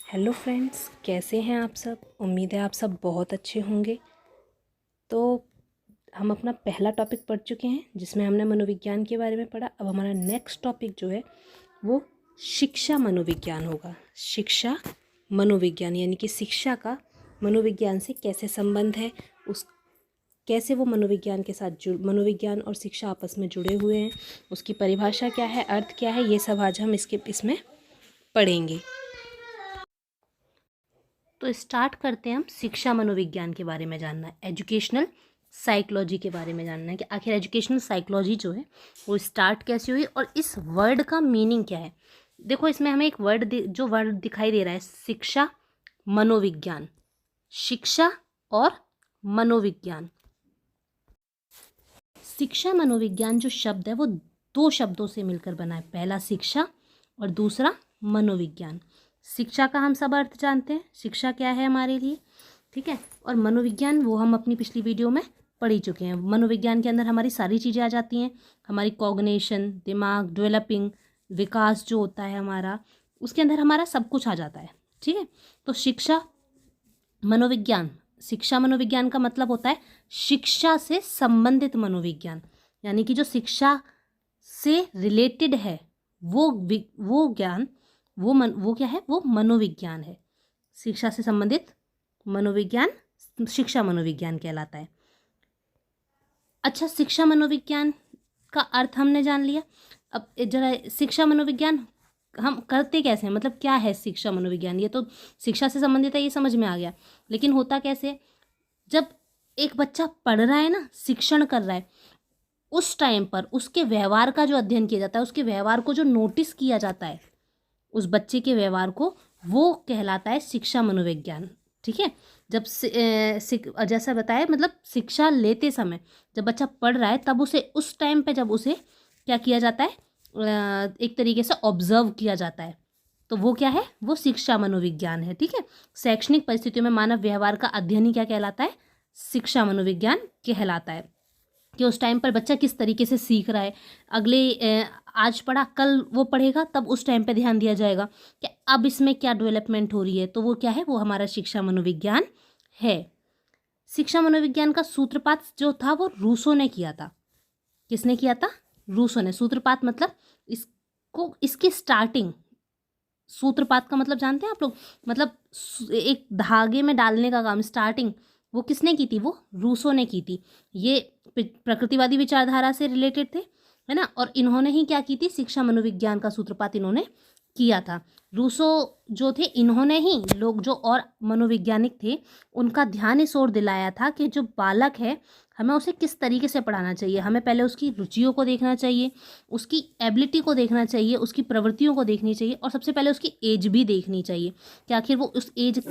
Hello friends, कैसे हैं आप सब। उम्मीद है आप सब बहुत अच्छे होंगे। तो हम अपना पहला टॉपिक पढ़ चुके हैं जिसमें हमने मनोविज्ञान के बारे में पढ़ा। अब हमारा नेक्स्ट टॉपिक जो है वो शिक्षा मनोविज्ञान होगा। शिक्षा मनोविज्ञान यानी कि शिक्षा का मनोविज्ञान से कैसे संबंध है, उस कैसे वो मनोविज्ञान के साथ मनोविज्ञान और शिक्षा आपस में जुड़े हुए हैं, उसकी परिभाषा क्या है, अर्थ क्या है, ये सब आज हम इसमें पढ़ेंगे। तो स्टार्ट करते हैं हम शिक्षा मनोविज्ञान के बारे में जानना है, एजुकेशनल साइकोलॉजी के बारे में जानना है कि आखिर एजुकेशनल साइकोलॉजी जो है वो स्टार्ट कैसे हुई और इस वर्ड का मीनिंग क्या है। देखो इसमें हमें एक जो वर्ड दिखाई दे रहा है, शिक्षा मनोविज्ञान। शिक्षा और मनोविज्ञान, शिक्षा मनोविज्ञान जो शब्द है वो दो शब्दों से मिलकर बना है, पहला शिक्षा और दूसरा मनोविज्ञान। शिक्षा का हम सब अर्थ जानते हैं, शिक्षा क्या है हमारे लिए, ठीक है। और मनोविज्ञान वो हम अपनी पिछली वीडियो में पढ़ ही चुके हैं। मनोविज्ञान के अंदर हमारी सारी चीज़ें आ जाती हैं, हमारी कॉग्निशन, दिमाग डेवलपिंग, विकास जो होता है हमारा, उसके अंदर हमारा सब कुछ आ जाता है, ठीक है। तो शिक्षा मनोविज्ञान, शिक्षा मनोविज्ञान का मतलब होता है शिक्षा से संबंधित मनोविज्ञान, यानी कि जो शिक्षा से रिलेटेड है वो ज्ञान, वो क्या है, वो मनोविज्ञान है। शिक्षा से संबंधित मनोविज्ञान शिक्षा मनोविज्ञान कहलाता है। अच्छा, शिक्षा मनोविज्ञान का अर्थ हमने जान लिया। अब जरा शिक्षा मनोविज्ञान हम करते कैसे हैं, मतलब क्या है शिक्षा मनोविज्ञान। ये तो शिक्षा से संबंधित है, ये समझ में आ गया, लेकिन होता कैसे है। जब एक बच्चा पढ़ रहा है ना, शिक्षण कर रहा है, उस टाइम पर उसके व्यवहार का जो अध्ययन किया जाता है, उसके व्यवहार को जो नोटिस किया जाता है, उस बच्चे के व्यवहार को, वो कहलाता है शिक्षा मनोविज्ञान, ठीक है। जब जैसा बताया, मतलब शिक्षा लेते समय जब बच्चा पढ़ रहा है तब उसे उस टाइम पे जब उसे क्या किया जाता है, एक तरीके से ऑब्जर्व किया जाता है, तो वो क्या है, वो शिक्षा मनोविज्ञान है, ठीक है। शैक्षणिक परिस्थितियों में मानव व्यवहार का अध्ययन ही क्या कहलाता है, शिक्षा मनोविज्ञान कहलाता है। कि उस टाइम पर बच्चा किस तरीके से सीख रहा है, आज पढ़ा कल वो पढ़ेगा, तब उस टाइम पे ध्यान दिया जाएगा कि अब इसमें क्या डेवलपमेंट हो रही है, तो वो क्या है, वो हमारा शिक्षा मनोविज्ञान है। शिक्षा मनोविज्ञान का सूत्रपात जो था वो रूसो ने किया था। किसने किया था, रूसो ने। सूत्रपात मतलब इसकी स्टार्टिंग, सूत्रपात का मतलब जानते हैं आप लोग, मतलब एक धागे में डालने का काम, स्टार्टिंग वो किसने की थी, वो रूसो ने की थी। ये प्रकृतिवादी विचारधारा से रिलेटेड थे, है ना, और इन्होंने ही क्या की थी, शिक्षा मनोविज्ञान का सूत्रपात इन्होंने किया था। रूसो जो थे, इन्होंने ही लोग जो और मनोवैज्ञानिक थे उनका ध्यान इस ओर दिलाया था कि जो बालक है हमें उसे किस तरीके से पढ़ाना चाहिए। हमें पहले उसकी रुचियों को देखना चाहिए, उसकी एबिलिटी को देखना चाहिए, उसकी प्रवृत्तियों को देखनी चाहिए, और सबसे पहले उसकी एज भी देखनी चाहिए कि आखिर वो उस एज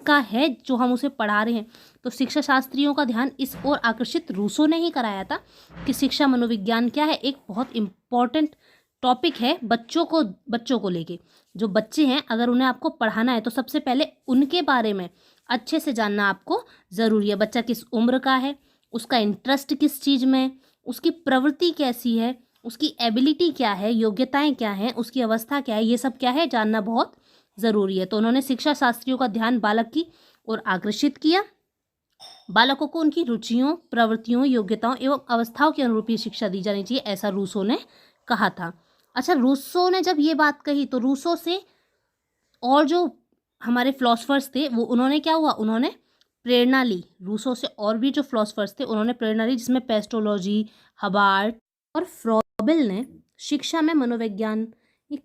का है जो हम उसे पढ़ा रहे हैं। तो शिक्षा शास्त्रियों का ध्यान इस ओर आकर्षित रूसो ने ही कराया था कि शिक्षा मनोविज्ञान क्या है, एक बहुत इम्पॉर्टेंट टॉपिक है बच्चों को लेके। जो बच्चे हैं अगर उन्हें आपको पढ़ाना है तो सबसे पहले उनके बारे में अच्छे से जानना आपको ज़रूरी है। बच्चा किस उम्र का है, उसका इंटरेस्ट किस चीज़ में, उसकी प्रवृत्ति कैसी है, उसकी एबिलिटी क्या है, योग्यताएं क्या हैं, उसकी अवस्था क्या है, ये सब क्या है जानना बहुत ज़रूरी है। तो उन्होंने शिक्षा शास्त्रियों का ध्यान बालक की ओर आकर्षित किया। बालकों को उनकी रुचियों, प्रवृत्तियों, योग्यताओं एवं अवस्थाओं के अनुरूप ही शिक्षा दी जानी चाहिए, ऐसा रूसो ने कहा था। अच्छा, रूसो ने जब ये बात कही तो रूसो से और जो हमारे फिलोसफर्स थे वो उन्होंने क्या हुआ, उन्होंने प्रेरणा ली। रूसो से और भी जो फिलोसफर्स थे उन्होंने प्रेरणा ली, जिसमें पेस्टोलॉजी, हबार्ट और फ्रॉबेल ने शिक्षा में मनोविज्ञान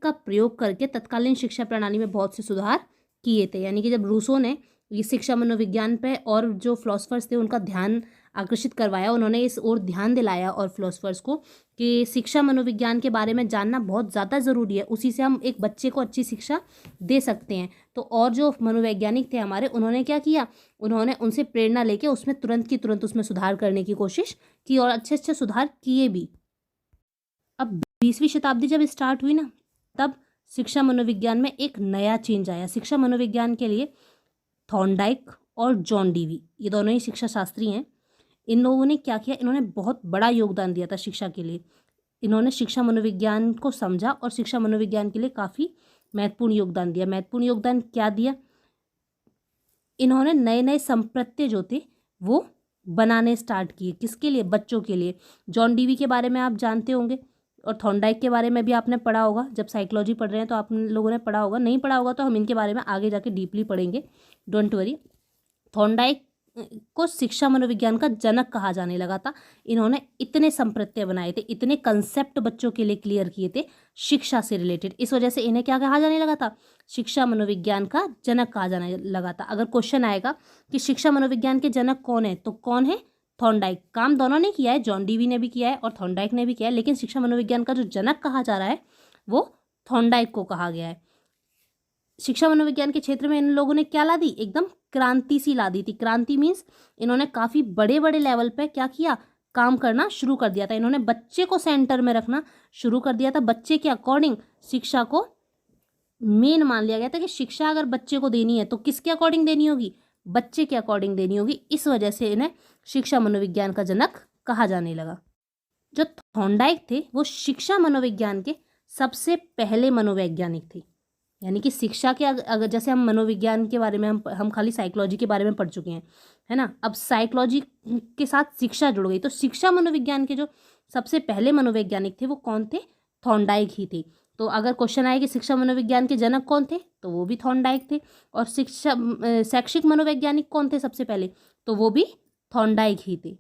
का प्रयोग करके तत्कालीन शिक्षा प्रणाली में बहुत से सुधार किए थे। यानी कि जब रूसो ने ये शिक्षा मनोविज्ञान पे और जो फिलोसफर्स थे उनका ध्यान आकर्षित करवाया, उन्होंने इस ओर ध्यान दिलाया और फिलोसफर्स को कि शिक्षा मनोविज्ञान के बारे में जानना बहुत ज़्यादा ज़रूरी है, उसी से हम एक बच्चे को अच्छी शिक्षा दे सकते हैं। तो और जो मनोवैज्ञानिक थे हमारे, उन्होंने क्या किया, उन्होंने उनसे प्रेरणा लेके उसमें तुरंत की तुरंत उसमें सुधार करने की कोशिश की और अच्छे अच्छे सुधार किए भी। अब 20वीं शताब्दी जब स्टार्ट हुई ना, तब शिक्षा मनोविज्ञान में एक नया चेंज आया। शिक्षा मनोविज्ञान के लिए थॉर्नडाइक और जॉन डीवी, ये दोनों ही शिक्षा शास्त्री हैं, इन लोगों ने क्या किया, इन्होंने बहुत बड़ा योगदान दिया था शिक्षा के लिए। इन्होंने शिक्षा मनोविज्ञान को समझा और शिक्षा मनोविज्ञान के लिए काफ़ी महत्वपूर्ण योगदान दिया। महत्वपूर्ण योगदान क्या दिया? इन्होंने नए नए संप्रत्य जो थे वो बनाने स्टार्ट किए। किसके लिए? बच्चों के लिए। जॉन डीवी के बारे में आप जानते होंगे और थॉर्नडाइक के बारे में भी आपने पढ़ा होगा। जब साइकोलॉजी पढ़ रहे हैं तो आप लोगों ने पढ़ा होगा, नहीं पढ़ा होगा तो हम इनके बारे में आगे जाके डीपली पढ़ेंगे, डोंट वरी। थॉर्नडाइक को शिक्षा मनोविज्ञान का जनक कहा जाने लगा था। इन्होंने इतने संप्रत्यय बनाए थे, इतने कंसेप्ट बच्चों के लिए क्लियर किए थे शिक्षा से रिलेटेड, इस वजह से इन्हें क्या कहा जाने लगा था? शिक्षा मनोविज्ञान का जनक कहा जाने लगा था। अगर क्वेश्चन आएगा कि शिक्षा मनोविज्ञान के जनक कौन है, तो कौन है? थॉर्नडाइक। काम दोनों ने किया है, जॉन डीवी ने भी किया है और थॉर्नडाइक ने भी किया है, लेकिन शिक्षा मनोविज्ञान का जो जनक कहा जा रहा है वो थॉर्नडाइक को कहा गया है। शिक्षा मनोविज्ञान के क्षेत्र में इन लोगों ने क्या ला दी? एकदम क्रांति सी ला दी थी। क्रांति मीन्स इन्होंने काफ़ी बड़े बड़े लेवल पे क्या किया? काम करना शुरू कर दिया था। इन्होंने बच्चे को सेंटर में रखना शुरू कर दिया था। बच्चे के अकॉर्डिंग शिक्षा को मेन मान लिया गया था कि शिक्षा अगर बच्चे को देनी है तो किसके अकॉर्डिंग देनी होगी? बच्चे के अकॉर्डिंग देनी होगी। इस वजह से इन्हें शिक्षा मनोविज्ञान का जनक कहा जाने लगा। जो थॉर्नडाइक थे वो शिक्षा मनोविज्ञान के सबसे पहले मनोवैज्ञानिक थे। यानी कि शिक्षा के अगर जैसे हम मनोविज्ञान के बारे में हम खाली साइकोलॉजी के बारे में पढ़ चुके हैं, है ना। अब साइकोलॉजी के साथ शिक्षा जुड़ गई, तो शिक्षा मनोविज्ञान के जो सबसे पहले मनोवैज्ञानिक थे वो कौन थे? थॉर्नडाइक ही थे। तो अगर क्वेश्चन आए कि शिक्षा मनोविज्ञान के जनक कौन थे, तो वो भी थॉर्नडाइक थे। और शैक्षिक मनोवैज्ञानिक कौन थे सबसे पहले, तो वो भी थॉर्नडाइक ही थे।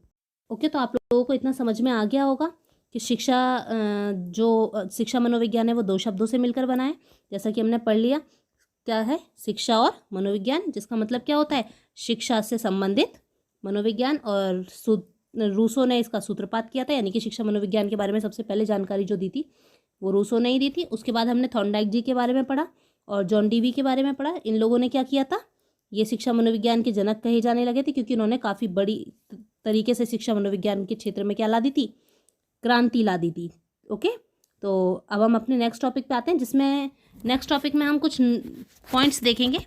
ओके, तो आप लोगों को इतना समझ में आ गया होगा कि शिक्षा मनोविज्ञान है वो दो शब्दों से मिलकर बना है। जैसा कि हमने पढ़ लिया, क्या है? शिक्षा और मनोविज्ञान, जिसका मतलब क्या होता है? शिक्षा से संबंधित मनोविज्ञान। और रूसो ने इसका सूत्रपात किया था, यानी कि शिक्षा मनोविज्ञान के बारे में सबसे पहले जानकारी जो दी थी वो रूसो ने ही दी थी। उसके बाद हमने थॉर्नडाइक जी के बारे में पढ़ा और जॉन डीवी के बारे में पढ़ा। इन लोगों ने क्या किया था? ये शिक्षा मनोविज्ञान के जनक कहे जाने लगे थे, क्योंकि इन्होंने काफ़ी बड़ी तरीके से शिक्षा मनोविज्ञान के क्षेत्र में क्या ला दी थी? क्रांति ला दी थी। ओके, तो अब हम अपने नेक्स्ट टॉपिक पे आते हैं, जिसमें नेक्स्ट टॉपिक में हम कुछ पॉइंट्स देखेंगे।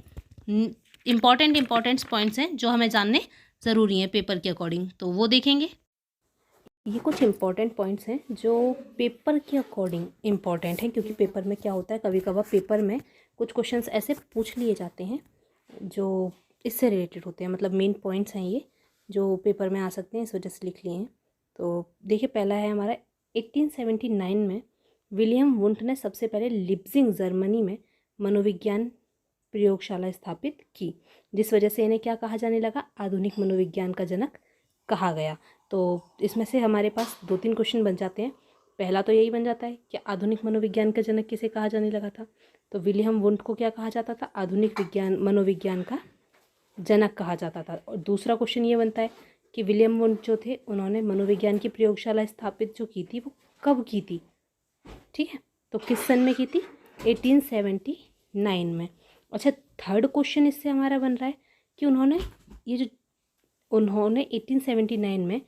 इम्पॉर्टेंट पॉइंट्स हैं जो हमें जानने ज़रूरी हैं पेपर के अकॉर्डिंग, तो वो देखेंगे। ये कुछ इम्पॉर्टेंट पॉइंट्स हैं जो पेपर के अकॉर्डिंग इम्पॉर्टेंट हैं, क्योंकि पेपर में क्या होता है, कभी कभार पेपर में कुछ क्वेश्चंस ऐसे पूछ लिए जाते हैं जो इससे रिलेटेड होते हैं, मतलब मेन पॉइंट्स हैं ये जो पेपर में आ सकते हैं, इस वजह से लिख लिए हैं। तो देखिए, पहला है हमारा 1879 में विलियम वुंट ने सबसे पहले लिप्जिंग जर्मनी में मनोविज्ञान प्रयोगशाला स्थापित की, जिस वजह से इन्हें क्या कहा जाने लगा? आधुनिक मनोविज्ञान का जनक कहा गया। तो इसमें से हमारे पास 2-3 क्वेश्चन बन जाते हैं। पहला तो यही बन जाता है कि आधुनिक मनोविज्ञान का जनक किसे कहा जाने लगा था? तो विलियम वुंट को क्या कहा जाता था? आधुनिक मनोविज्ञान का जनक कहा जाता था। और दूसरा क्वेश्चन ये बनता है कि विलियम वुंट जो थे उन्होंने मनोविज्ञान की प्रयोगशाला स्थापित जो की थी वो कब की थी? ठीक है, तो किस सन में की थी? 1879 में। अच्छा, थर्ड क्वेश्चन इससे हमारा बन रहा है कि उन्होंने 1879 में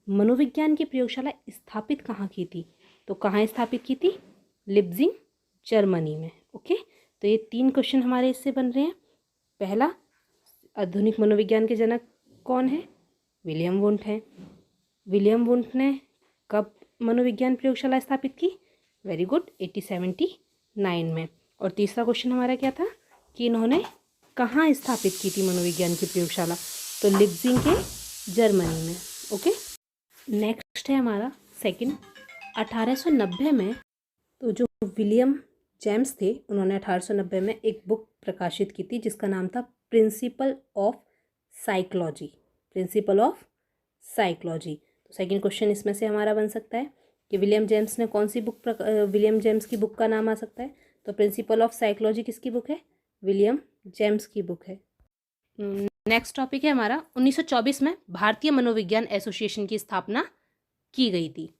मनोविज्ञान की प्रयोगशाला स्थापित कहाँ की थी? तो कहाँ स्थापित की थी? लिप्जिंग जर्मनी में। ओके, तो ये 3 क्वेश्चन हमारे इससे बन रहे हैं। पहला, आधुनिक मनोविज्ञान के जनक कौन है? विलियम वुंट हैं। विलियम वुंट ने कब मनोविज्ञान प्रयोगशाला स्थापित की? वेरी गुड, 1879 में। और तीसरा क्वेश्चन हमारा क्या था कि इन्होंने कहाँ स्थापित की थी मनोविज्ञान की प्रयोगशाला? तो लिप्जिंग के जर्मनी में। ओके, नेक्स्ट है हमारा सेकंड, 1890 में तो जो विलियम जेम्स थे उन्होंने 1890 में एक बुक प्रकाशित की थी जिसका नाम था principle of psychology. Principle of psychology. तो सेकंड क्वेश्चन इसमें से हमारा बन सकता है कि विलियम जेम्स ने कौन सी बुक विलियम जेम्स की बुक का नाम आ सकता है? तो प्रिंसिपल ऑफ साइकोलॉजी किसकी बुक है? विलियम जेम्स की बुक है। नेक्स्ट टॉपिक है हमारा 1924 में भारतीय मनोविज्ञान एसोसिएशन की स्थापना की गई थी।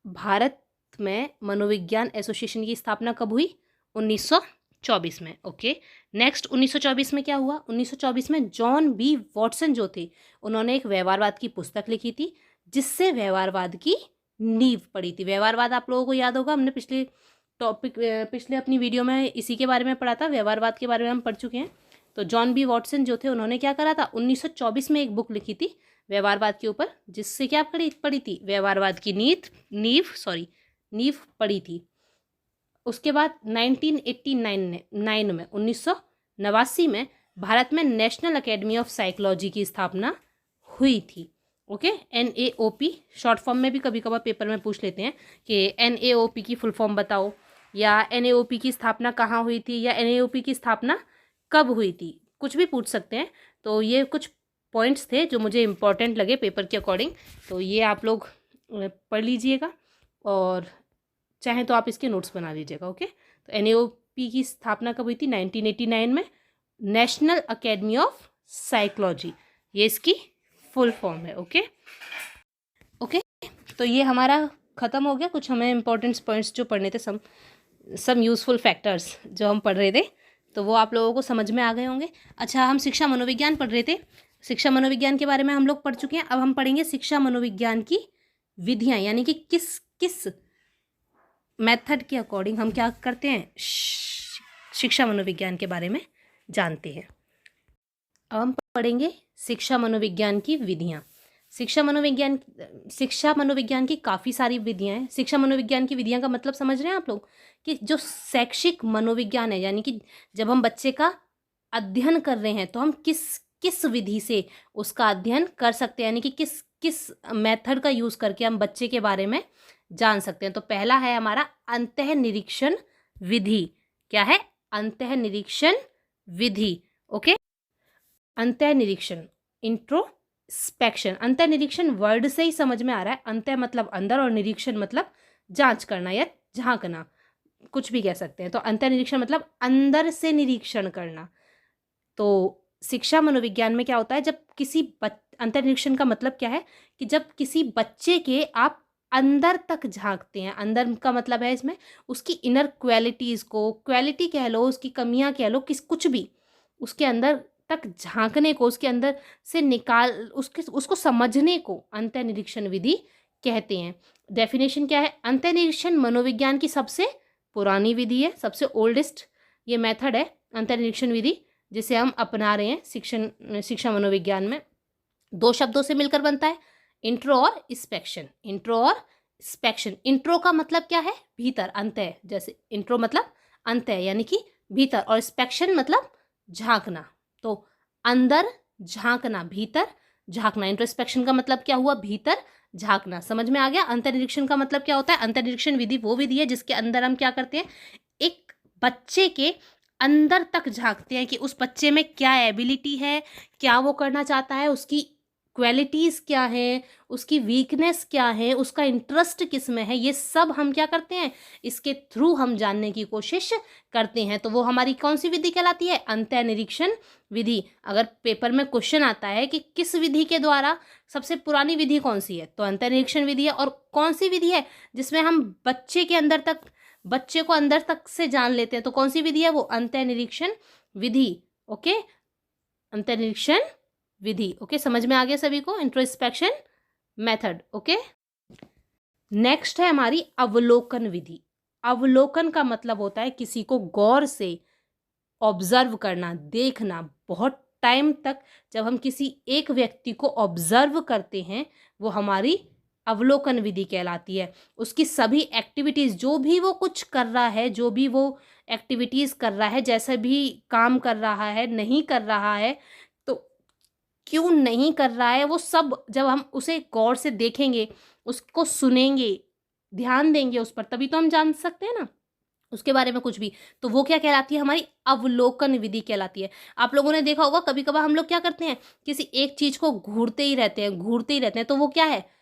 भारत में मनोविज्ञान एसोसिएशन की स्थापना कब हुई? 1924 में। ओके, नेक्स्ट 1924 में क्या हुआ? 1924 में जॉन बी वॉटसन जो थे उन्होंने एक व्यवहारवाद की पुस्तक लिखी थी जिससे व्यवहारवाद की नींव पड़ी थी। व्यवहारवाद आप लोगों को याद होगा, हमने पिछले अपनी वीडियो में इसी के बारे में पढ़ा था, व्यवहारवाद के बारे में हम पढ़ चुके हैं। तो जॉन बी वॉटसन जो थे उन्होंने क्या करा था? 1924 में एक बुक लिखी थी व्यवहारवाद के ऊपर, जिससे क्या पड़ी थी? व्यवहारवाद की नींव पड़ी थी। उसके बाद 1989 में 1989 में भारत में नेशनल अकेडमी ऑफ साइकोलॉजी की स्थापना हुई थी। ओके, NAOP शॉर्ट फॉर्म में भी कभी कभार पेपर में पूछ लेते हैं कि NAOP की फुल फॉर्म बताओ, या NAOP की स्थापना कहाँ हुई थी, या NAOP की स्थापना कब हुई थी, कुछ भी पूछ सकते हैं। तो ये कुछ पॉइंट्स थे जो मुझे इम्पोर्टेंट लगे पेपर के अकॉर्डिंग, तो ये आप लोग पढ़ लीजिएगा और चाहें तो आप इसके नोट्स बना लीजिएगा। ओके, तो NAOP की स्थापना कब हुई थी? 1989 में, नेशनल अकेडमी ऑफ साइकोलॉजी, ये इसकी फुल फॉर्म है। ओके, तो ये हमारा ख़त्म हो गया। कुछ हमें इंपॉर्टेंट पॉइंट्स जो पढ़ने थे, सम यूज़फुल फैक्टर्स जो हम पढ़ रहे थे, तो वो आप लोगों को समझ में आ गए होंगे। अच्छा, हम शिक्षा मनोविज्ञान पढ़ रहे थे, शिक्षा मनोविज्ञान के बारे में हम लोग पढ़ चुके हैं। अब हम पढ़ेंगे शिक्षा मनोविज्ञान की विधियाँ, यानी कि किस किस मेथड के अकॉर्डिंग हम क्या करते हैं, शिक्षा मनोविज्ञान के बारे में जानते हैं। अब हम पढ़ेंगे शिक्षा मनोविज्ञान की विधियाँ। शिक्षा मनोविज्ञान की काफ़ी सारी विधियाँ हैं। शिक्षा मनोविज्ञान की विधियाँ का मतलब समझ रहे हैं आप लोग, कि जो शैक्षिक मनोविज्ञान है, यानी कि जब हम बच्चे का अध्ययन कर रहे हैं तो हम किस विधि से उसका अध्ययन कर सकते हैं, यानी कि किस मेथड का यूज़ करके हम बच्चे के बारे में जान सकते हैं। तो पहला है हमारा अंतः निरीक्षण विधि। क्या है? अंतः निरीक्षण विधि। ओके, अंतः निरीक्षण, इंट्रोस्पेक्शन। अंतः निरीक्षण वर्ड से ही समझ में आ रहा है, अंतः मतलब अंदर और निरीक्षण मतलब जांच करना या झांकना, कुछ भी कह सकते हैं। तो अंतः निरीक्षण मतलब अंदर से निरीक्षण करना। तो शिक्षा मनोविज्ञान में क्या होता है, जब किसी अंतः निरीक्षण का मतलब क्या है, कि जब किसी बच्चे के आप अंदर तक झांकते हैं। अंदर का मतलब है इसमें उसकी इनर क्वालिटीज़ को, क्वालिटी कह लो, उसकी कमियां कह लो, कुछ भी उसके अंदर तक झांकने को, उसके अंदर से उसको समझने को अंतः निरीक्षण विधि कहते हैं। डेफिनेशन क्या है? अंतः निरीक्षण मनोविज्ञान की सबसे पुरानी विधि है, सबसे ओल्डेस्ट ये मेथड है अंतः निरीक्षण विधि, जिसे हम अपना रहे हैं शिक्षा मनोविज्ञान में। 2 शब्दों से मिलकर बनता है, इंट्रो और स्पेक्शन। इंट्रो और स्पेक्शन। इंट्रो का मतलब क्या है? भीतर, अंतः। जैसे इंट्रो मतलब अंतः यानी कि भीतर, और स्पेक्शन मतलब झांकना। तो अंदर झांकना, भीतर झांकना। इंट्रोस्पेक्शन का मतलब क्या हुआ? भीतर झांकना। समझ में आ गया? अंतर्निरीक्षण का मतलब क्या होता है? अंतर्निरीक्षण विधि वो विधि है जिसके अंदर हम क्या करते हैं, एक बच्चे के अंदर तक झांकते हैं कि उस बच्चे में क्या एबिलिटी है, क्या वो करना चाहता है, उसकी क्वालिटीज़ क्या है, उसकी वीकनेस क्या है, उसका इंटरेस्ट किस में है, ये सब हम क्या करते हैं, इसके थ्रू हम जानने की कोशिश करते हैं। तो वो हमारी कौन सी विधि कहलाती है? अंतः निरीक्षण विधि। अगर पेपर में क्वेश्चन आता है कि किस विधि के द्वारा, सबसे पुरानी विधि कौन सी है, तो अंतः निरीक्षण विधि है। और कौन सी विधि है जिसमें हम बच्चे को अंदर तक से जान लेते हैं, तो कौन सी विधि है? वो अंतः निरीक्षण विधि। ओके, अंतः निरीक्षण विधि। ओके, समझ में आ गया सभी को? Introspection method. ओके, नेक्स्ट है हमारी अवलोकन विधि। अवलोकन का मतलब होता है किसी को गौर से ऑब्जर्व करना, देखना। बहुत टाइम तक जब हम किसी एक व्यक्ति को ऑब्जर्व करते हैं, वो हमारी अवलोकन विधि कहलाती है। उसकी सभी एक्टिविटीज़, जो भी वो कुछ कर रहा है, जो भी वो एक्टिविटीज़ कर रहा है, जैसा भी काम कर रहा है, नहीं कर रहा है, तो क्यों नहीं कर रहा है, वो सब जब हम उसे गौर से देखेंगे, उसको सुनेंगे, ध्यान देंगे उस पर, तभी तो हम जान सकते हैं ना उसके बारे में कुछ भी। तो वो क्या कहलाती है? हमारी अवलोकन विधि कहलाती है। आप लोगों ने देखा होगा कभी कभार हम लोग क्या करते हैं, किसी एक चीज़ को घूरते ही रहते हैं, तो वो क्या है?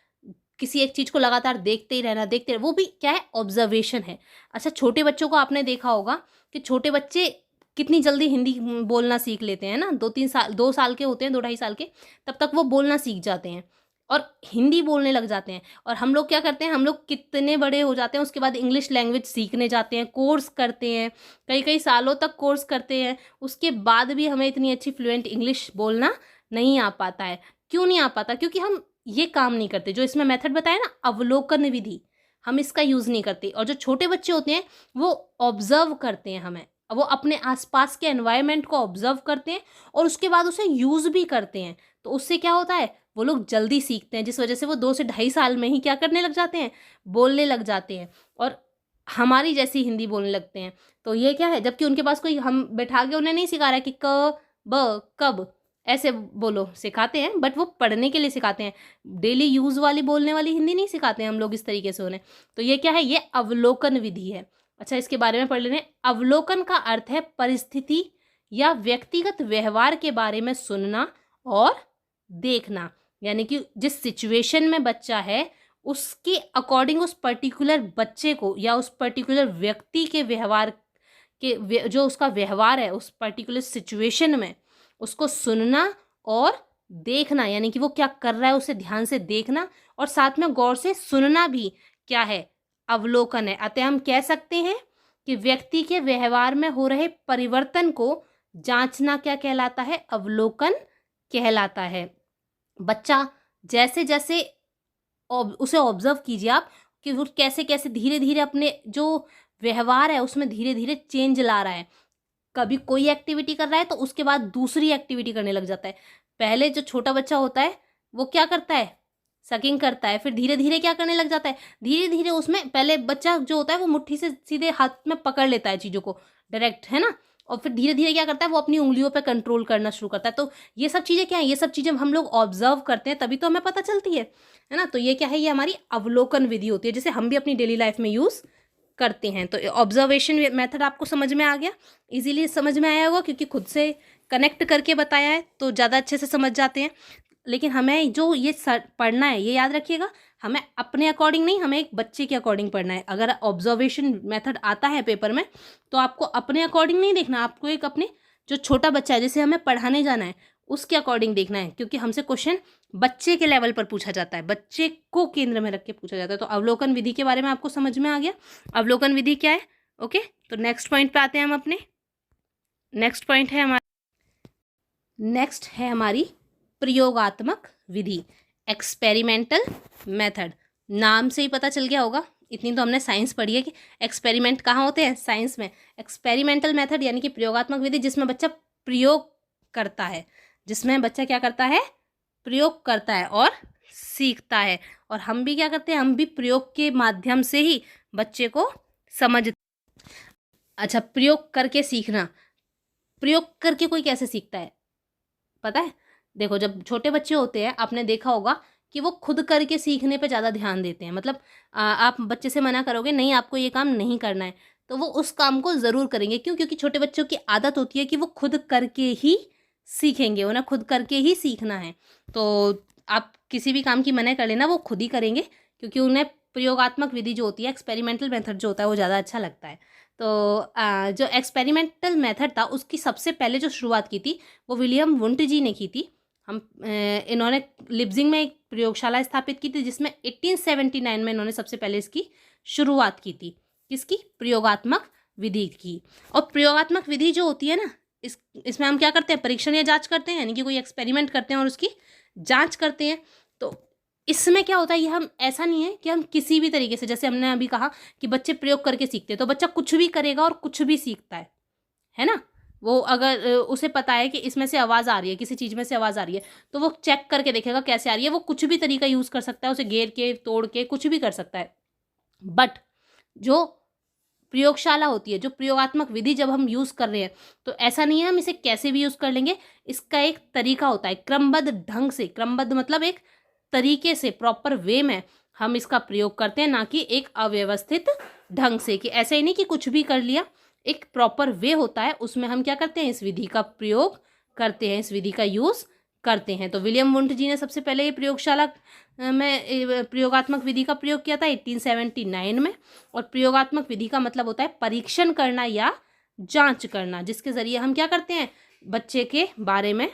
किसी एक चीज़ को लगातार देखते ही रहना, वो भी क्या है? ऑब्जर्वेशन है। अच्छा, छोटे बच्चों को आपने देखा होगा कि छोटे बच्चे कितनी जल्दी हिंदी बोलना सीख लेते हैं ना। 2 साल के होते हैं, 2 ढाई साल के, तब तक वो बोलना सीख जाते हैं और हिंदी बोलने लग जाते हैं। और हम लोग क्या करते हैं, हम लोग कितने बड़े हो जाते हैं उसके बाद इंग्लिश लैंग्वेज सीखने जाते हैं, कोर्स करते हैं, कई सालों तक कोर्स करते हैं, उसके बाद भी हमें इतनी अच्छी फ्लुएंट इंग्लिश बोलना नहीं आ पाता है। क्यों नहीं आ पाता? क्योंकि हम ये काम नहीं करते, जो इसमें मेथड बताया ना, अवलोकन विधि, हम इसका यूज़ नहीं करते। और जो छोटे बच्चे होते हैं वो ऑब्जर्व करते हैं हमें, वो अपने आसपास के एनवायरनमेंट को ऑब्जर्व करते हैं और उसके बाद उसे यूज़ भी करते हैं। तो उससे क्या होता है, वो लोग जल्दी सीखते हैं, जिस वजह से वो 2 से ढाई साल में ही क्या करने लग जाते हैं, बोलने लग जाते हैं। और हमारी जैसी हिंदी बोलने लगते हैं। तो ये क्या है, जबकि उनके पास कोई हम बैठा के उन्हें नहीं सिखा रहा है कि क ब कब ऐसे बोलो, सिखाते हैं बट वो पढ़ने के लिए सिखाते हैं। डेली यूज़ वाली बोलने वाली हिंदी नहीं सिखाते हैं हम लोग इस तरीके से उन्हें। तो ये क्या है, ये अवलोकन विधि है। अच्छा, इसके बारे में पढ़ लेने। अवलोकन का अर्थ है परिस्थिति या व्यक्तिगत व्यवहार के बारे में सुनना और देखना। यानी कि जिस सिचुएशन में बच्चा है उसके अकॉर्डिंग उस पर्टिकुलर बच्चे को या उस पर्टिकुलर व्यक्ति के व्यवहार के जो उसका व्यवहार है उस पर्टिकुलर सिचुएशन में, उसको सुनना और देखना। यानी कि वो क्या कर रहा है उसे ध्यान से देखना और साथ में गौर से सुनना भी क्या है, अवलोकन है। अतः हम कह सकते हैं कि व्यक्ति के व्यवहार में हो रहे परिवर्तन को जांचना क्या कहलाता है, अवलोकन कहलाता है। बच्चा जैसे जैसे उसे ऑब्जर्व कीजिए आप कि वो कैसे कैसे धीरे धीरे अपने जो व्यवहार है उसमें धीरे धीरे चेंज ला रहा है। कभी कोई एक्टिविटी कर रहा है तो उसके बाद दूसरी एक्टिविटी करने लग जाता है। पहले जो छोटा बच्चा होता है वो क्या करता है, सकिंग करता है, फिर धीरे धीरे क्या करने लग जाता है, धीरे धीरे उसमें पहले बच्चा जो होता है वो मुट्ठी से सीधे हाथ में पकड़ लेता है चीज़ों को डायरेक्ट, है ना। और फिर धीरे धीरे क्या करता है, वो अपनी उंगलियों पे कंट्रोल करना शुरू करता है। तो ये सब चीज़ें क्या है, ये सब चीज़ें हम लोग ऑब्जर्व करते हैं तभी तो हमें पता चलती है ना। तो ये क्या है, ये हमारी अवलोकन विधि होती है जिसे हम भी अपनी डेली लाइफ में यूज़ करते हैं। तो ऑब्जर्वेशन मेथड आपको समझ में आ गया, इजीली समझ में आया होगा क्योंकि खुद से कनेक्ट करके बताया है तो ज़्यादा अच्छे से समझ जाते हैं। लेकिन हमें जो ये पढ़ना है ये याद रखिएगा, हमें अपने अकॉर्डिंग नहीं, हमें एक बच्चे के अकॉर्डिंग पढ़ना है। अगर ऑब्जर्वेशन मेथड आता है पेपर में तो आपको अपने अकॉर्डिंग नहीं देखना, आपको एक अपने जो छोटा बच्चा है जिसे हमें पढ़ाने जाना है उसके अकॉर्डिंग देखना है, क्योंकि हमसे क्वेश्चन बच्चे के लेवल पर पूछा जाता है, बच्चे को केंद्र में रख के पूछा जाता है। तो अवलोकन विधि के बारे में आपको समझ में आ गया, अवलोकन विधि क्या है। ओके, तो नेक्स्ट पॉइंट पे आते हैं हम अपने। नेक्स्ट पॉइंट है हमारा, नेक्स्ट है हमारी प्रयोगात्मक विधि, एक्सपेरिमेंटल मेथड। नाम से ही पता चल गया होगा, इतनी तो हमने साइंस पढ़ी है कि एक्सपेरिमेंट कहाँ होते हैं, साइंस में। एक्सपेरिमेंटल मेथड यानी कि प्रयोगात्मक विधि जिसमें बच्चा प्रयोग करता है, जिसमें बच्चा क्या करता है, प्रयोग करता है और सीखता है। और हम भी क्या करते हैं, हम भी प्रयोग के माध्यम से ही बच्चे को समझ। अच्छा, प्रयोग करके सीखना, प्रयोग करके कोई कैसे सीखता है पता है। देखो, जब छोटे बच्चे होते हैं आपने देखा होगा कि वो खुद करके सीखने पे ज़्यादा ध्यान देते हैं। मतलब आप बच्चे से मना करोगे नहीं आपको ये काम नहीं करना है तो वो उस काम को ज़रूर करेंगे। क्यों? क्योंकि छोटे बच्चों की आदत होती है कि वो खुद करके ही सीखेंगे, उन्हें खुद करके ही सीखना है। तो आप किसी भी काम की मना कर लेना वो खुद ही करेंगे, क्योंकि उन्हें प्रयोगात्मक विधि जो होती है, एक्सपेरिमेंटल मेथड जो होता है वो ज़्यादा अच्छा लगता है। तो जो एक्सपेरिमेंटल मेथड था उसकी सबसे पहले जो शुरुआत की थी वो विलियम वुंट जी ने की थी। इन्होंने लिप्जिंग में एक प्रयोगशाला स्थापित की थी जिसमें 1879 में इन्होंने सबसे पहले इसकी शुरुआत की थी। किसकी? प्रयोगात्मक विधि की। और प्रयोगात्मक विधि जो होती है ना, इसमें हम क्या करते हैं, परीक्षण या जांच करते हैं, यानी कि कोई एक्सपेरिमेंट करते हैं और उसकी जांच करते हैं। तो इसमें क्या होता है, ये हम ऐसा नहीं है कि हम किसी भी तरीके से, जैसे हमने अभी कहा कि बच्चे प्रयोग करके सीखते हैं, तो बच्चा कुछ भी करेगा और कुछ भी सीखता है ना। वो अगर उसे पता है कि इसमें से आवाज़ आ रही है, किसी चीज़ में से आवाज़ आ रही है, तो वो चेक करके देखेगा कैसे आ रही है। वो कुछ भी तरीका यूज़ कर सकता है, उसे घेर के तोड़ के कुछ भी कर सकता है। बट जो प्रयोगशाला होती है, जो प्रयोगात्मक विधि जब हम यूज़ कर रहे हैं, तो ऐसा नहीं है हम इसे कैसे भी यूज़ कर लेंगे। इसका एक तरीका होता है, क्रमबद्ध ढंग से, क्रमबद्ध मतलब एक तरीके से, प्रॉपर वे में हम इसका प्रयोग करते हैं, ना कि एक अव्यवस्थित ढंग से, कि ऐसे ही नहीं कि कुछ भी कर लिया। एक प्रॉपर वे होता है, उसमें हम क्या करते हैं, इस विधि का प्रयोग करते हैं, इस विधि का यूज़ करते हैं। तो विलियम वुंट जी ने सबसे पहले ये प्रयोगशाला में प्रयोगात्मक विधि का प्रयोग किया था 1879 में। और प्रयोगात्मक विधि का मतलब होता है परीक्षण करना या जांच करना, जिसके ज़रिए हम क्या करते हैं, बच्चे के बारे में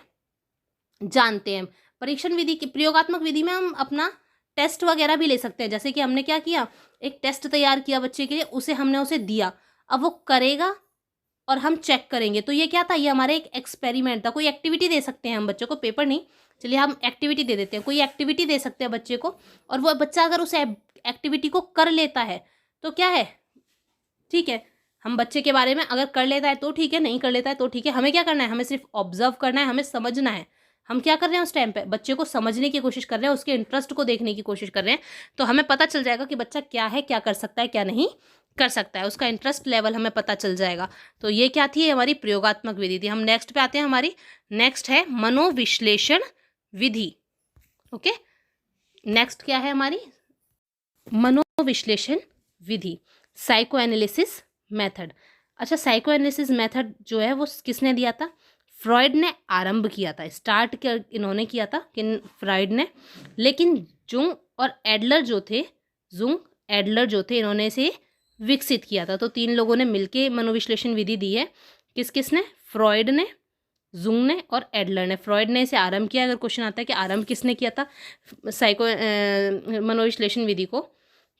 जानते हैं। परीक्षण विधि की, प्रयोगात्मक विधि में हम अपना टेस्ट वगैरह भी ले सकते हैं। जैसे कि हमने क्या किया, एक टेस्ट तैयार किया बच्चे के लिए, हमने उसे दिया, अब वो करेगा और हम चेक करेंगे। तो ये क्या था, ये हमारे एक एक्सपेरिमेंट था। कोई एक्टिविटी दे सकते हैं हम बच्चों को, पेपर नहीं, चलिए हम एक्टिविटी दे देते हैं। कोई एक्टिविटी दे सकते हैं बच्चे को, और वो बच्चा अगर उस एक्टिविटी को कर लेता है तो क्या है, ठीक है। हम बच्चे के बारे में अगर कर लेता है तो ठीक है, नहीं कर लेता है तो ठीक है। हमें क्या करना है, हमें सिर्फ ऑब्जर्व करना है, हमें समझना है। हम क्या कर रहे हैं उस टाइम पे, बच्चे को समझने की कोशिश कर रहे हैं, उसके इंटरेस्ट को देखने की कोशिश कर रहे हैं। तो हमें पता चल जाएगा कि बच्चा क्या है, क्या कर सकता है, क्या नहीं कर सकता है, उसका इंटरेस्ट लेवल हमें पता चल जाएगा। तो ये क्या थी, हमारी प्रयोगात्मक विधि थी। हम नेक्स्ट पे आते हैं, हमारी नेक्स्ट है मनोविश्लेषण विधि। ओके, नेक्स्ट क्या है हमारी मनोविश्लेषण विधि, साइको एनालिसिस मेथड। अच्छा, साइको एनालिसिस मेथड जो है वो किसने दिया था? फ्रॉइड ने आरंभ किया था, स्टार्ट इन्होंने किया था कि फ्रॉइड ने, लेकिन जुंग और एडलर जो थे इन्होंने इसे विकसित किया था। तो तीन लोगों ने मिलके मनोविश्लेषण विधि दी है। किसने? फ्रॉइड ने, जुंग ने और एडलर ने। फ्रॉइड ने इसे आरंभ किया। अगर क्वेश्चन आता है कि आरंभ किसने किया था मनोविश्लेषण विधि को,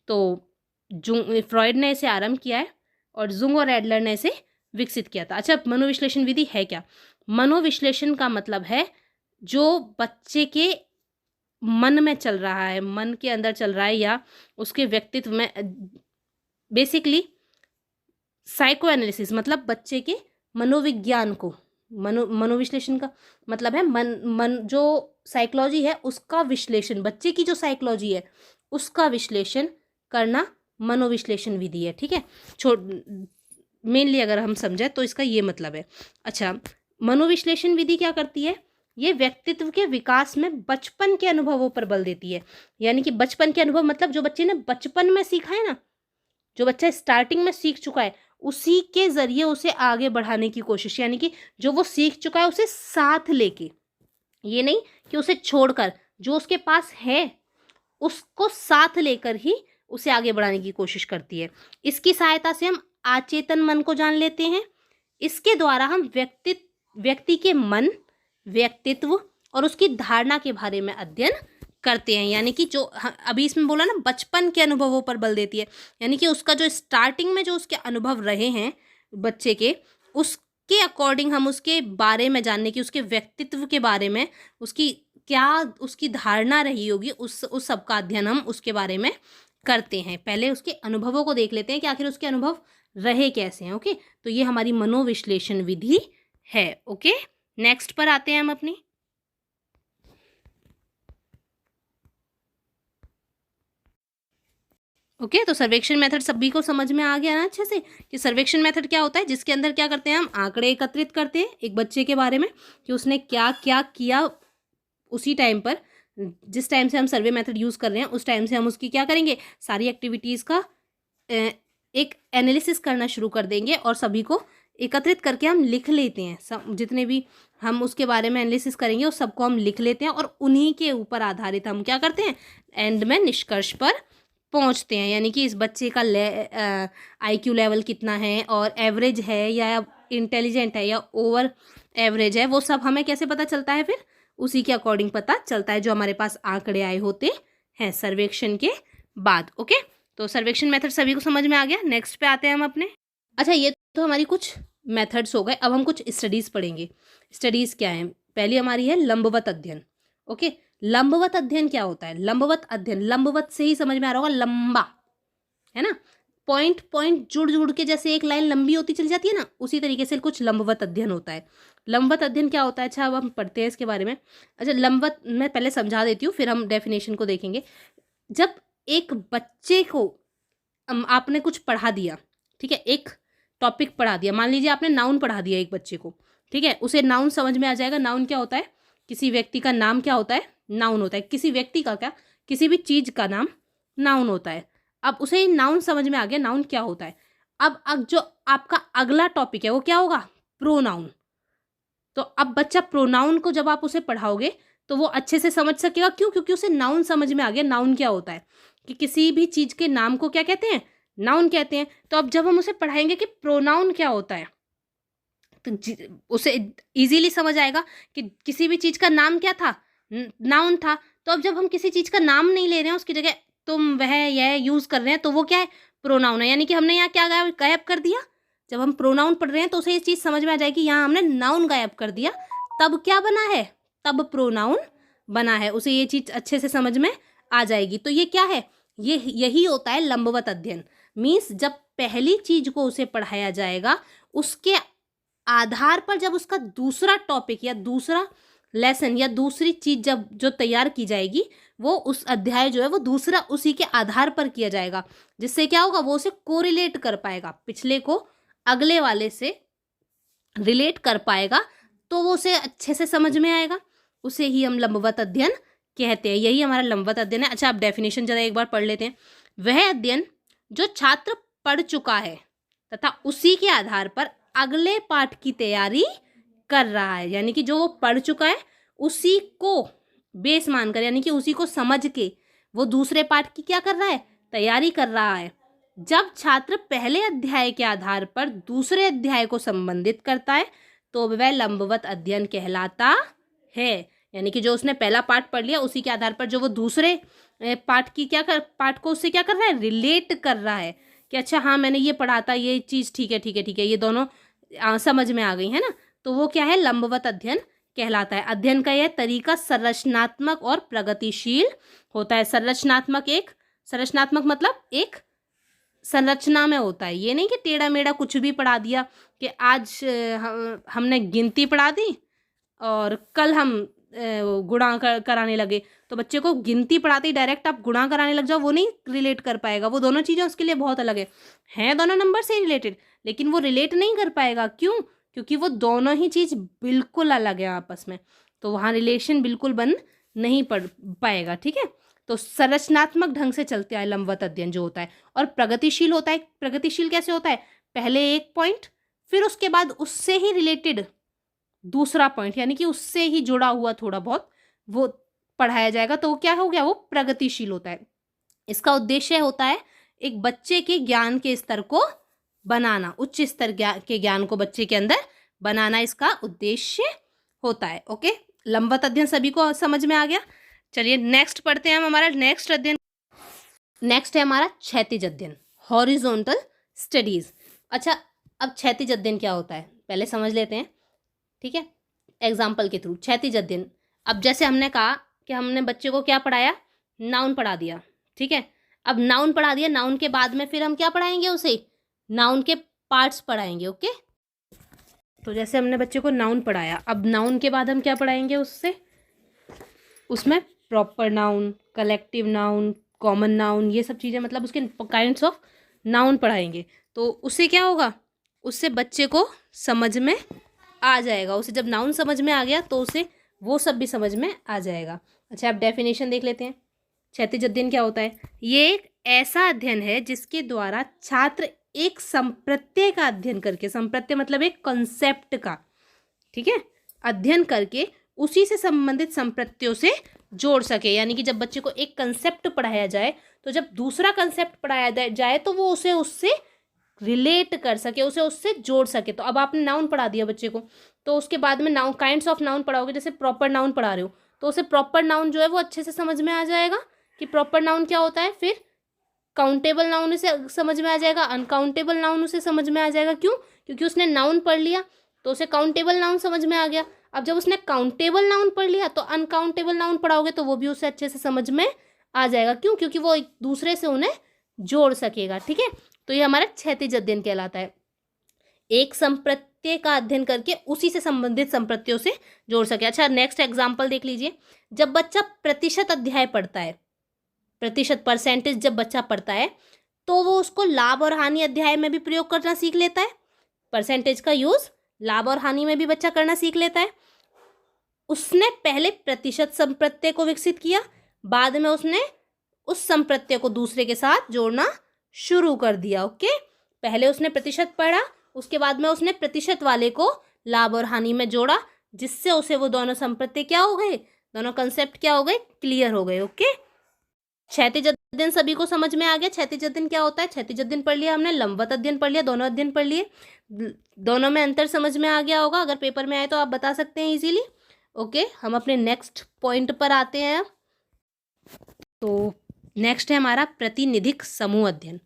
तो फ्रॉइड ने इसे आरंभ किया है और जुंग और एडलर ने इसे विकसित किया था। अच्छा, मनोविश्लेषण विधि है क्या? मनोविश्लेषण का मतलब है जो बच्चे के मन में चल रहा है, मन के अंदर चल रहा है या उसके व्यक्तित्व में, बेसिकली साइको एनालिसिस मतलब बच्चे के मनोविज्ञान को, मनोविश्लेषण का मतलब है मन जो साइकोलॉजी है उसका विश्लेषण, बच्चे की जो साइकोलॉजी है उसका विश्लेषण करना मनोविश्लेषण विधि है। ठीक है, मेनली अगर हम समझे तो इसका ये मतलब है। अच्छा, मनोविश्लेषण विधि क्या करती है? ये व्यक्तित्व के विकास में बचपन के अनुभवों पर बल देती है। यानी कि बचपन के अनुभव मतलब जो बच्चे ने बचपन में सीखा है ना, जो बच्चा स्टार्टिंग में सीख चुका है, उसी के जरिए उसे आगे बढ़ाने की कोशिश, यानी कि जो वो सीख चुका है उसे साथ लेके, ये नहीं कि उसे छोड़कर, जो उसके पास है उसको साथ लेकर ही उसे आगे बढ़ाने की कोशिश करती है। इसकी सहायता से हम अचेतन मन को जान लेते हैं। इसके द्वारा हम व्यक्ति के मन, व्यक्तित्व और उसकी धारणा के बारे में अध्ययन करते हैं। यानी कि जो अभी इसमें बोला ना, बचपन के अनुभवों पर बल देती है, यानी कि उसका जो स्टार्टिंग में जो उसके अनुभव रहे हैं बच्चे के, उसके अकॉर्डिंग हम उसके बारे में जानने की, उसके व्यक्तित्व के बारे में, उसकी क्या उसकी धारणा रही होगी, उस सब का अध्ययन हम उसके बारे में करते हैं। पहले उसके अनुभवों को देख लेते हैं कि आखिर उसके अनुभव रहे कैसे हैं। ओके, तो ये हमारी मनोविश्लेषण विधि है। ओके, नेक्स्ट पर आते हैं हम अपनी। ओके, तो सर्वेक्षण मेथड सभी को समझ में आ गया ना अच्छे से कि सर्वेक्षण मेथड क्या होता है, जिसके अंदर क्या करते हैं हम आंकड़े एकत्रित करते हैं एक बच्चे के बारे में कि उसने क्या क्या किया उसी टाइम पर, जिस टाइम से हम सर्वे मेथड यूज़ कर रहे हैं उस टाइम से हम उसकी क्या करेंगे, सारी एक्टिविटीज़ का एक एनालिसिस करना शुरू कर देंगे और सभी को एकत्रित करके हम लिख लेते हैं। जितने भी हम उसके बारे में एनालिसिस करेंगे उस सबको हम लिख लेते हैं और उन्हीं के ऊपर आधारित हम क्या करते हैं, एंड में निष्कर्ष पर पहुंचते हैं। यानी कि इस बच्चे का IQ लेवल कितना है और एवरेज है या इंटेलिजेंट है या ओवर एवरेज है, वो सब हमें कैसे पता चलता है? फिर उसी के अकॉर्डिंग पता चलता है जो हमारे पास आंकड़े आए होते हैं सर्वेक्षण के बाद। ओके, तो सर्वेक्षण मेथड सभी को समझ में आ गया। नेक्स्ट पे आते हैं हम अपने। अच्छा, ये तो हमारी कुछ मेथड्स हो गए। अब हम कुछ स्टडीज़ पढ़ेंगे। स्टडीज़ क्या है? पहली हमारी है लंबवत अध्ययन। ओके, लंबवत अध्ययन क्या होता है? लंबवत अध्ययन, लंबवत से ही समझ में आ रहा होगा, लंबा है ना, पॉइंट पॉइंट जुड़ जुड़ के जैसे एक लाइन लंबी होती चली जाती है ना, उसी तरीके से कुछ लंबवत अध्ययन होता है। लंबवत अध्ययन क्या होता है? अच्छा, अब हम पढ़ते हैं इसके बारे में। अच्छा, लंबवत मैं पहले समझा देती हूँ, फिर हम डेफिनेशन को देखेंगे। जब एक बच्चे को आपने कुछ पढ़ा दिया, ठीक है, एक टॉपिक पढ़ा दिया, मान लीजिए आपने नाउन पढ़ा दिया एक बच्चे को, ठीक है, उसे नाउन समझ में आ जाएगा। नाउन क्या होता है? किसी व्यक्ति का नाम क्या होता है? नाउन होता है। किसी व्यक्ति का क्या, किसी भी चीज़ का नाम नाउन होता है। अब उसे नाउन समझ में आ गया, नाउन क्या होता है। अब जो आपका अगला टॉपिक है वो क्या होगा? प्रोनाउन। तो अब बच्चा प्रोनाउन को जब आप उसे पढ़ाओगे तो वो अच्छे से समझ सकेगा। क्यों? क्योंकि उसे नाउन समझ में आ गया। नाउन क्या होता है कि किसी भी चीज़ के नाम को क्या कहते हैं? नाउन कहते हैं। तो अब जब हम उसे पढ़ाएंगे कि प्रोनाउन क्या होता है तो उसे इजीली समझ आएगा कि किसी भी चीज़ का नाम क्या था? नाउन था। तो अब जब हम किसी चीज़ का नाम नहीं ले रहे हैं, उसकी जगह तुम, वह, यह यूज़ कर रहे हैं, तो वो क्या है? प्रोनाउन है। यानी कि हमने यहाँ क्या गायब कर दिया? जब हम प्रोनाउन पढ़ रहे हैं तो उसे ये चीज़ समझ में आ जाएगी, यहाँ हमने नाउन गायब कर दिया, तब क्या बना है? तब प्रोनाउन बना है। उसे ये चीज़ अच्छे से समझ में आ जाएगी। तो ये क्या है? यही होता है लंबवत अध्ययन। मीन्स जब पहली चीज़ को उसे पढ़ाया जाएगा, उसके आधार पर जब उसका दूसरा टॉपिक या दूसरा लेसन या दूसरी चीज जब जो तैयार की जाएगी वो उस अध्याय जो है वो दूसरा उसी के आधार पर किया जाएगा, जिससे क्या होगा, वो उसे कोरिलेट कर पाएगा, पिछले को अगले वाले से रिलेट कर पाएगा, तो वो उसे अच्छे से समझ में आएगा, उसे ही हम लंबवत अध्ययन कहते हैं। यही हमारा लंबवत अध्ययन है। अच्छा, आप डेफिनेशन जरा एक बार पढ़ लेते हैं। वह अध्ययन जो छात्र पढ़ चुका है तथा उसी के आधार पर अगले पाठ की तैयारी कर रहा है, यानी कि जो वो पढ़ चुका है उसी को बेस मानकर, यानी कि उसी को समझ के वो दूसरे पाठ की क्या कर रहा है, तैयारी कर रहा है। जब छात्र पहले अध्याय के आधार पर दूसरे अध्याय को संबंधित करता है तो वह लंबवत अध्ययन कहलाता है, यानी कि जो उसने पहला पाठ पढ़ लिया उसी के आधार पर जो वो दूसरे पाठ को उससे क्या कर रहा है, रिलेट कर रहा है कि अच्छा हाँ मैंने ये पढ़ा था, ये चीज़ ठीक है ठीक है ठीक है, ये दोनों समझ में आ गई है ना, तो वो क्या है, लंबवत अध्ययन कहलाता है। अध्ययन का यह तरीका संरचनात्मक और प्रगतिशील होता है। संरचनात्मक मतलब एक संरचना में होता है, ये नहीं कि टेढ़ा मेढ़ा कुछ भी पढ़ा दिया कि आज हमने गिनती पढ़ा दी और कल हम गुणा कराने लगे, तो बच्चे को गिनती पढ़ाते ही डायरेक्ट आप गुणा कराने लग जाओ, वो नहीं रिलेट कर पाएगा। वो दोनों चीज़ें उसके लिए बहुत अलग है, हैं दोनों नंबर से रिलेटेड, लेकिन वो रिलेट नहीं कर पाएगा। क्यों? क्योंकि वो दोनों ही चीज़ बिल्कुल अलग है आपस में, तो वहाँ रिलेशन बिल्कुल बन नहीं पड़ पाएगा। ठीक है, तो संरचनात्मक ढंग से चलते आए लंबवत अध्ययन जो होता है, और प्रगतिशील होता है। प्रगतिशील कैसे होता है, पहले एक पॉइंट, फिर उसके बाद उससे ही रिलेटेड दूसरा पॉइंट, यानी कि उससे ही जुड़ा हुआ थोड़ा बहुत वो पढ़ाया जाएगा, तो वो क्या हो गया, वो प्रगतिशील होता है। इसका उद्देश्य होता है एक बच्चे के ज्ञान के स्तर को बनाना, उच्च स्तर के ज्ञान को बच्चे के अंदर बनाना इसका उद्देश्य होता है। ओके, लंबवत अध्ययन सभी को समझ में आ गया। चलिए नेक्स्ट पढ़ते हैं हम हमारा नेक्स्ट अध्ययन। नेक्स्ट है हमारा क्षैतिज अध्ययन, हॉरिजॉन्टल स्टडीज। अच्छा, अब क्षैतिज अध्ययन क्या होता है पहले समझ लेते हैं। ठीक है, एग्जाम्पल के थ्रू। क्षैतिज अध्ययन, अब जैसे हमने कहा कि हमने बच्चे को क्या पढ़ाया, नाउन पढ़ा दिया। ठीक है, अब नाउन पढ़ा दिया, नाउन के बाद में फिर हम क्या पढ़ाएंगे उसे, नाउन के पार्ट्स पढ़ाएंगे। ओके, तो जैसे हमने बच्चे को नाउन पढ़ाया, अब नाउन के बाद हम क्या पढ़ाएंगे उससे, उसमें proper noun, collective noun, common noun, ये सब चीज़ें, मतलब उसके काइंड्स ऑफ नाउन पढ़ाएंगे। तो उससे क्या होगा, उससे बच्चे को समझ में आ जाएगा। उसे जब नाउन समझ में आ गया तो उसे वो सब भी समझ में आ जाएगा। अच्छा, आप डेफिनेशन देख लेते हैं। क्षैतिज अध्ययन क्या होता है, ये एक ऐसा अध्ययन है जिसके द्वारा छात्र एक संप्रत्यय का अध्ययन करके, संप्रत्यय मतलब एक कॉन्सेप्ट का, ठीक है, अध्ययन करके उसी से संबंधित संप्रत्ययों से जोड़ सके। यानी कि जब बच्चे को एक कंसेप्ट पढ़ाया जाए तो जब दूसरा कंसेप्ट पढ़ाया जाए तो वो उसे उससे रिलेट कर सके, उसे उससे जोड़ सके। तो अब आपने नाउन पढ़ा दिया बच्चे को, तो उसके बाद में नाउन, काइंड्स ऑफ नाउन पढ़ाओगे, जैसे प्रॉपर नाउन पढ़ा रहे हो तो उसे प्रॉपर नाउन जो है वो अच्छे से समझ में आ जाएगा कि प्रॉपर नाउन क्या होता है। फिर काउंटेबल नाउन उसे समझ में आ जाएगा, अनकाउंटेबल नाउन उसे समझ में आ जाएगा। क्यों? क्योंकि उसने नाउन पढ़ लिया तो उसे काउंटेबल नाउन समझ में आ गया। अब जब उसने काउंटेबल नाउन पढ़ लिया तो अनकाउंटेबल नाउन पढ़ाओगे तो वो भी उसे अच्छे से समझ में आ जाएगा। क्यों? क्योंकि वो एक दूसरे से उन्हें जोड़ सकेगा। ठीक है, तो ये हमारा क्षैतिज अध्ययन कहलाता है, एक संप्रत्यय का अध्ययन करके उसी से संबंधित संप्रत्ययों से जोड़ सके। अच्छा, नेक्स्ट एग्जाम्पल देख लीजिए। जब बच्चा प्रतिशत अध्याय पढ़ता है, प्रतिशत परसेंटेज जब बच्चा पढ़ता है तो वो उसको लाभ और हानि अध्याय में भी प्रयोग करना सीख लेता है। परसेंटेज का यूज लाभ और हानि में भी बच्चा करना सीख लेता है। उसने पहले प्रतिशत संप्रत्यय को विकसित किया, बाद में उसने उस संप्रत्यय को दूसरे के साथ जोड़ना शुरू कर दिया। ओके, पहले उसने प्रतिशत पढ़ा, उसके बाद में उसने प्रतिशत वाले को लाभ और हानि में जोड़ा, जिससे उसे वो दोनों संप्रत्यय क्या हो गए, दोनों कंसेप्ट क्या हो गए, क्लियर हो गए। ओके, क्षैतिज अध्ययन सभी को समझ में आ गया। क्षैतिज अध्ययन क्या होता है, क्षैतिज अध्ययन पढ़ लिया हमने, लंबवत अध्ययन पढ़ लिया, दोनों अध्ययन पढ़ लिए, दोनों में अंतर समझ में आ गया होगा। अगर पेपर में आए तो आप बता सकते हैं इजीली। ओके, हम अपने नेक्स्ट पॉइंट पर आते हैं। तो नेक्स्ट है हमारा प्रतिनिधिक समूह अध्ययन।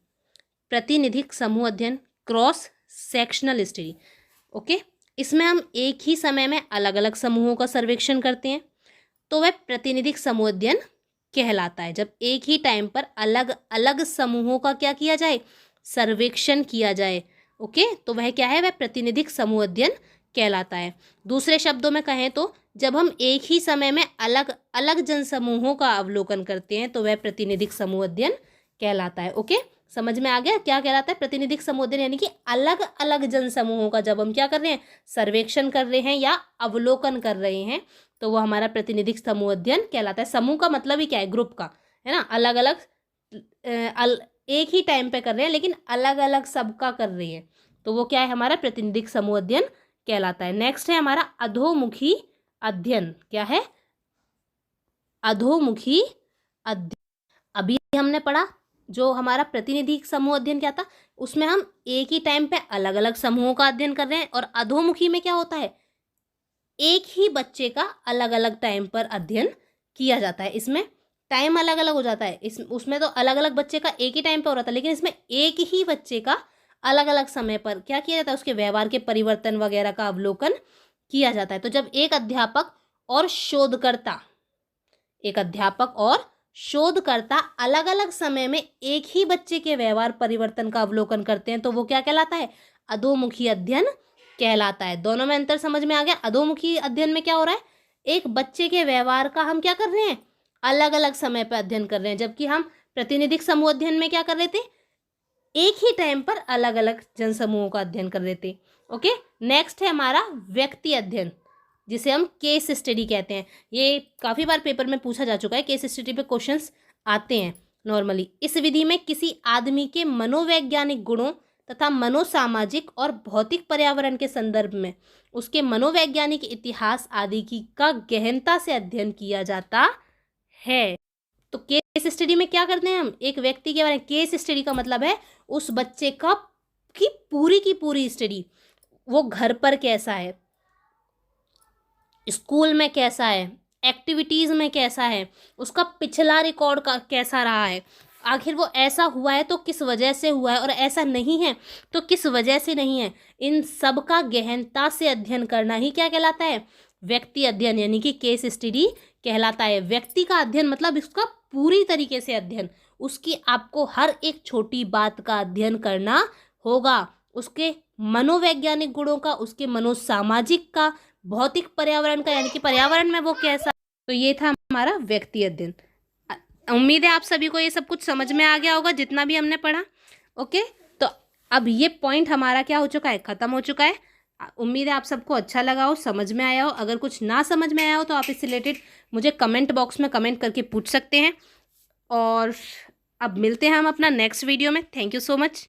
प्रतिनिधिक समूह अध्ययन, क्रॉस सेक्शनल स्टडी। ओके, इसमें हम एक ही समय में अलग अलग समूहों का सर्वेक्षण करते हैं, तो वह प्रतिनिधिक समूह अध्ययन कहलाता है। जब एक ही टाइम पर अलग अलग समूहों का क्या किया जाए, सर्वेक्षण किया जाए। ओके, तो वह क्या है, वह प्रतिनिधिक समूह अध्ययन कहलाता है। दूसरे शब्दों में कहें तो जब हम एक ही समय में अलग अलग जनसमूहों का अवलोकन करते हैं तो वह प्रातिनिधिक समूह अध्ययन कहलाता है। ओके, समझ में आ गया क्या कहलाता है प्रातिनिधिक समूह अध्ययन? यानी कि अलग अलग जनसमूहों का जब हम क्या कर रहे हैं, सर्वेक्षण कर रहे हैं या अवलोकन कर रहे हैं, तो वो हमारा प्रातिनिधिक समूह अध्ययन कहलाता है। समूह का मतलब ही क्या है, ग्रुप का, है ना। अलग अलग एक ही टाइम पे कर रहे हैं लेकिन अलग अलग सबका कर रहे हैं, तो वो क्या है, हमारा प्रातिनिधिक समूह अध्ययन कहलाता है। नेक्स्ट है हमारा अधोमुखी अध्ययन। क्या है, अधोमुखी अध्ययन। अभी हमने पढ़ा जो हमारा प्रातिनिधिक समूह अध्ययन क्या था, उसमें हम एक ही टाइम पे अलग अलग समूहों का अध्ययन कर रहे हैं। और अधोमुखी में क्या होता है, एक ही बच्चे का अलग अलग टाइम पर अध्ययन किया जाता है। इसमें टाइम अलग अलग हो जाता है, उसमें तो अलग अलग बच्चे का एक ही टाइम पर हो रहा था, लेकिन इसमें एक ही बच्चे का अलग अलग समय पर क्या किया जाता है, उसके व्यवहार के परिवर्तन वगैरह का अवलोकन किया जाता है। तो जब एक अध्यापक और शोधकर्ता अलग अलग समय में एक ही बच्चे के व्यवहार परिवर्तन का अवलोकन करते हैं तो वो क्या कहलाता है, अधोमुखी अध्ययन कहलाता है। दोनों में अंतर समझ में आ गया। अधोमुखी अध्ययन में क्या हो रहा है, एक बच्चे के व्यवहार का हम क्या कर रहे हैं, अलग अलग समय पर अध्ययन कर रहे हैं, जबकि हम प्रातिनिधिक समूह अध्ययन में क्या कर रहे थे, एक ही टाइम पर अलग अलग जनसमूहों का अध्ययन कर रहे थे। ओके, नेक्स्ट है हमारा व्यक्ति अध्ययन, जिसे हम केस स्टडी कहते हैं। ये काफ़ी बार पेपर में पूछा जा चुका है, केस स्टडी पे क्वेश्चंस आते हैं नॉर्मली। इस विधि में किसी आदमी के मनोवैज्ञानिक गुणों तथा मनोसामाजिक और भौतिक पर्यावरण के संदर्भ में उसके मनोवैज्ञानिक इतिहास आदि की का गहनता से अध्ययन किया जाता है। तो केस स्टडी में क्या करते हैं हम, एक व्यक्ति के बारे में, केस स्टडी का मतलब है उस बच्चे का की पूरी स्टडी, वो घर पर कैसा है, स्कूल में कैसा है, एक्टिविटीज़ में कैसा है, उसका पिछला रिकॉर्ड का कैसा रहा है, आखिर वो ऐसा हुआ है तो किस वजह से हुआ है, और ऐसा नहीं है तो किस वजह से नहीं है। इन सब का गहनता से अध्ययन करना ही क्या कहलाता है, व्यक्ति अध्ययन, यानी कि केस स्टडी कहलाता है। व्यक्ति का अध्ययन मतलब इसका पूरी तरीके से अध्ययन, उसकी आपको हर एक छोटी बात का अध्ययन करना होगा, उसके मनोवैज्ञानिक गुणों का, उसके मनोसामाजिक का, भौतिक पर्यावरण का, यानी कि पर्यावरण में वो कैसा। तो ये था हमारा व्यक्ति अध्ययन। उम्मीद है आप सभी को ये सब कुछ समझ में आ गया होगा जितना भी हमने पढ़ा। ओके, तो अब ये पॉइंट हमारा क्या हो चुका है, ख़त्म हो चुका है। उम्मीद है आप सबको अच्छा लगा हो, समझ में आया हो। अगर कुछ ना समझ में आया हो तो आप इससे रिलेटेड मुझे कमेंट बॉक्स में कमेंट करके पूछ सकते हैं। और अब मिलते हैं हम अपना नेक्स्ट वीडियो में। Thank you so much.